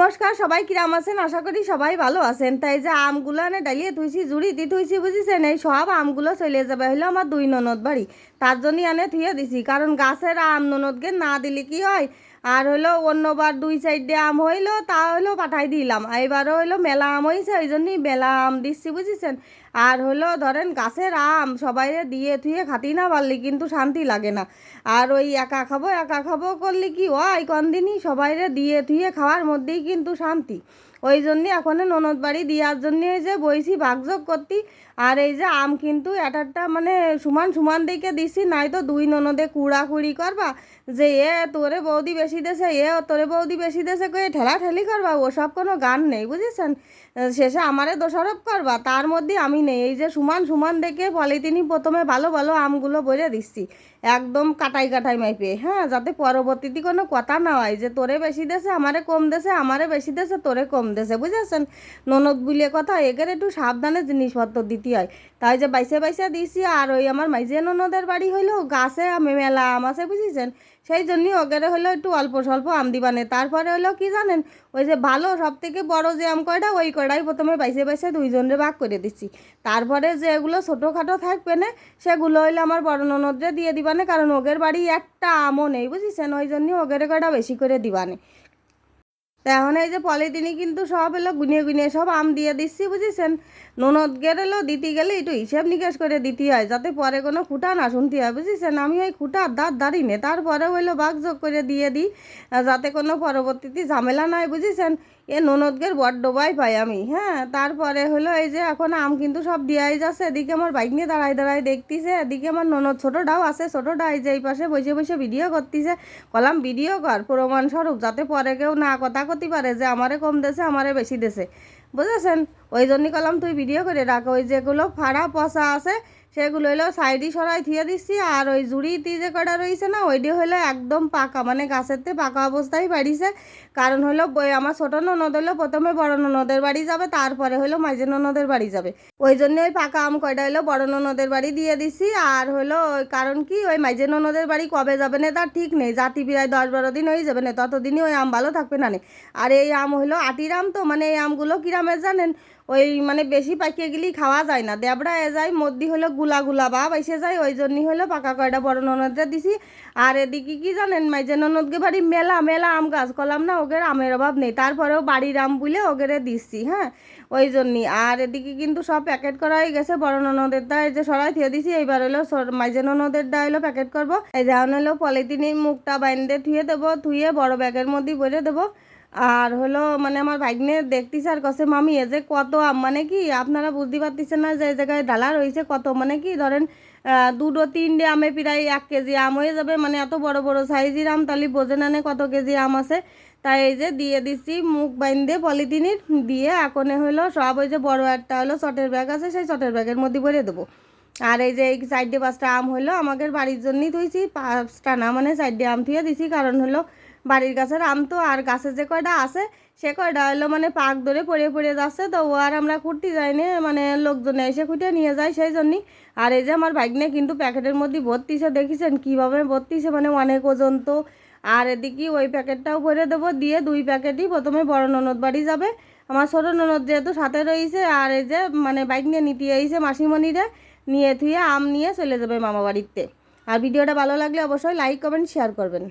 নমস্কার, সবাই কিরাম আছেন? আশা করি সবাই ভালো আছেন। তাই যে আমগুলো এনে ডালিয়ে থুইছি, জুড়িতে থুইছি, বুঝেছেন? এই সব আমগুলো চলে যাবে হলো আমার দুই ননদ বাড়ি। তার জন্যই এনে থুয়ে দিছি, কারণ গাছের আম ননদকে না দিলে কি হয়। আর হলো অন্যবার 2 সাইডে আম হইলো, তা হলো পাঠাই দিলাম। এইবারও হইলো মেলা আম হয়েছে, ওই জন্যই মেলা আম দিচ্ছি, বুঝেছেন? আর হলো ধরেন গাছের আম সবাই দিয়ে থুয়ে খাতি না পারলে কিন্তু শান্তি লাগে না। আর ওই একা খাবো করলে কি হয়, কোনদিনই সবাইরে দিয়ে থুয়ে খাওয়ার মধ্যেই কিন্তু শান্তি। ওই জন্যে এখন ননদ বাড়ি দেওয়ার জন্যে যে বইছি ভাগযোগ করতি। আর এই যে আম কিন্তু একটা মানে সমান সমান দিকে দিছি, নাই তো দুই ননদে কুড়াকুড়ি করবা যে এ তোরে বৌদি বেশি দেছে, এ তোরে বৌদি বেশি দেছে করে ঠেলাঠেলি করবা, ওসব কোনো গান নেই, বুঝেছেন? শেষে আমারে দোষারোপ করবা, তার মধ্যে আমি নেই। এই যে সমান সমান দেখে পলিথিনই প্রথমে ভালো ভালো আমগুলো বলে দিচ্ছি, একদম কাটাই কাটাই মাইপে, হ্যাঁ, যাতে পরবর্তীতে কোনো কথা না হয় যে তোরে বেশি দেছে আমারে কম দেছে, আমারে বেশি দেছে তোরে কম দেছে, বুঝেছেন? ননদ বলে কথা, একের একটু সাবধানে জিনিসপত্র দিতে হয়। তাই যে বাইসে বাইসে দিয়েছি। আর ওই আমার মাইজে ননদের বাড়ি হইলো গাছে মেলা আম আছে, বুঝেছেন? সেই জন্যই ওগেরে হলো একটু অল্প স্বল্প আম দিবানে। তারপরে হলো কি জানেন, ওই যে ভালো সব থেকে বড় যে আম কয়টা, ওই কয়টাই প্রথমে বাইসে বাইসে দুইজনের ভাগ করে দিচ্ছি। তারপরে যেগুলো ছোটোখাটো থাকবে না, সেগুলো হইলে আমার বড় ননদরে দিয়ে দিবানে, কারণ ওগের বাড়ি একটা আমও নেই, বুঝেছেন? ওই জন্যই ওগের কয়টা বেশি করে দিবানে। তা এখন এই যে পলিথিনে কিন্তু সব এলো গুনিয়ে গুনিয়ে সব আম দিয়ে দিচ্ছি, বুঝেছেন? ননদ গেলেও দিতে গেলে একটু হিসেব নিকেশ করে দিতে হয়, যাতে পরে কোনো খুঁটা না শুনতে হয়, বুঝেছেন? আমি ওই খুঁটার দাঁড়ি নে, তারপরে হইলো ভাগযোগ করে দিয়ে দিই, যাতে কোনো পরবর্তীতে ঝামেলা নাই, বুঝেছেন? এ ননদগের বড্ড ভয় পাই আমি, হ্যাঁ। তারপরে হলো এই যে এখন আম কিন্তু সব দিয়াই যাচ্ছে। এদিকে আমার বাইক নিয়ে দাঁড়ায় দাঁড়ায় দেখতেছে, এদিকে আমার ননদ ছোটোটাও আছে, ছোটোটা এই যে এই পাশে বসে বসে ভিডিও করতেছে। কলাম ভিডিও কর প্রমাণস্বরূপ, যাতে পরে কেউ না কথা করতে পারে যে আমারে কম দেছে আমারে বেশি দেছে, বুঝেছেন? ওই জন্যই কলাম তুই ভিডিও করে রাখ। ওই যেগুলো ফাড়া পচা আছে সেগুলো হলো সাইডে সরাই থিয়ে দিচ্ছি। আর ওই জুড়িতে যে কটা রয়েছে না, ওইটি হলো একদম পাকা, মানে গাছেরতে পাকা অবস্থায় বাড়িছে। কারণ হলো আমার ছোটো ননদ হলো প্রথমে বড় ননদের বাড়ি যাবে, তারপরে হলো মাঝে ননদের বাড়ি যাবে। ওই জন্য ওই পাকা আম কয়টা হলো বড় ননদের বাড়ি দিয়ে দিছি। আর হলো কারণ কি, ওই মাঝে ননদের বাড়ি কবে যাবে না তার ঠিক নেই, জাতি প্রায় 10-12 দিন হয়ে যাবে না, ততদিনই ওই আম ভালো থাকবে না। আর এই আম হলো আটির আম, তো মানে এই আমগুলো কিরামের জানেন, ওই মানে বেশি পাকিয়ে গেলেই খাওয়া যায় না, দেবড়া এ যায়, মধ্যে হলো গুলা গুলা ভাব এসে যায়। ওই জন্যই হলো পাকা কয়টা বড় ননদরা দিছি। আর এদিকে কি জানেন, মাইজে ননদকে বাড়ি মেলা মেলা আম গাছ করলাম না, ওগের আমের অভাব নেই, তারপরেও বাড়ির আম বুলে ওগেরে দিচ্ছি, হ্যাঁ, ওই জন্যই। আর এদিকে কিন্তু সব প্যাকেট করা হয়ে গেছে, বড় ননদের দা এই যে সরাই থিয়ে দিছি। এইবার হলো মাইজে ননদের দা হলো প্যাকেট করবো। এই যেমন হলো পলিথিনের মুখটা বাইন্দে থুয়ে দেবো, থুয়ে বড় ব্যাগের মধ্যে ভরে দেবো। আর হলো মানে আমার ভাগ্নে দেখতেছে আর কছে, মামি এ যে কত আম, মানে কি আপনারা বুঝতে পারতেছেন না যে এই জায়গায় ডালা রয়েছে কত, মানে কি ধরেন 2-3টে আমে প্রায় 1 কেজি আম হয়ে যাবে, মানে এত বড় বড় সাইজের আম, তাহলে বোঝে না কত কেজি আম আছে। তাই এই যে দিয়ে দিচ্ছি মুখ বাইন্দে পলিথিনের দিয়ে। এখন হলো সব ওই যে বড় একটা হলো চটের ব্যাগ আছে, সেই চটের ব্যাগের মধ্যে ভরে দেবো। আর এই যে এই 4-5টা আম হলো আমাদের বাড়ির জন্যই থুইছি, 5টা না মানে 4টে আম থুয়ে দিছি, কারণ হলো বাড়ির গাছের আম তো। আর গাছে যে কয়টা আছে সে কয়টা হলো মানে পাক ধরে পড়ে পড়ে যাচ্ছে, তো ও আর আমরা খুঁটতে যাই না, মানে লোকজনে এসে খুঁটে নিয়ে যায়, সেই জন্যই। আর এই যে আমার ভাগ্নে কিন্তু প্যাকেটের মধ্যে ভর্তিছে, দেখেছেন কীভাবে ভর্তিছে, মানে অনেক ওজন তো। আর এদিকে ওই প্যাকেটটাও ভরে দেবো, দিয়ে 2 প্যাকেটই প্রথমে বড় ননদ বাড়ি যাবে। আমার ছোটো ননদ যেহেতু সাথে রয়েছে, আর এই যে মানে বাইক নিয়ে নিতে এসে মাসিমণিরে নিয়ে থুয়ে আম নিয়ে চলে যাবে মামা বাড়িতে। আর ভিডিওটা ভালো লাগলে অবশ্যই লাইক কমেন্ট শেয়ার করবেন।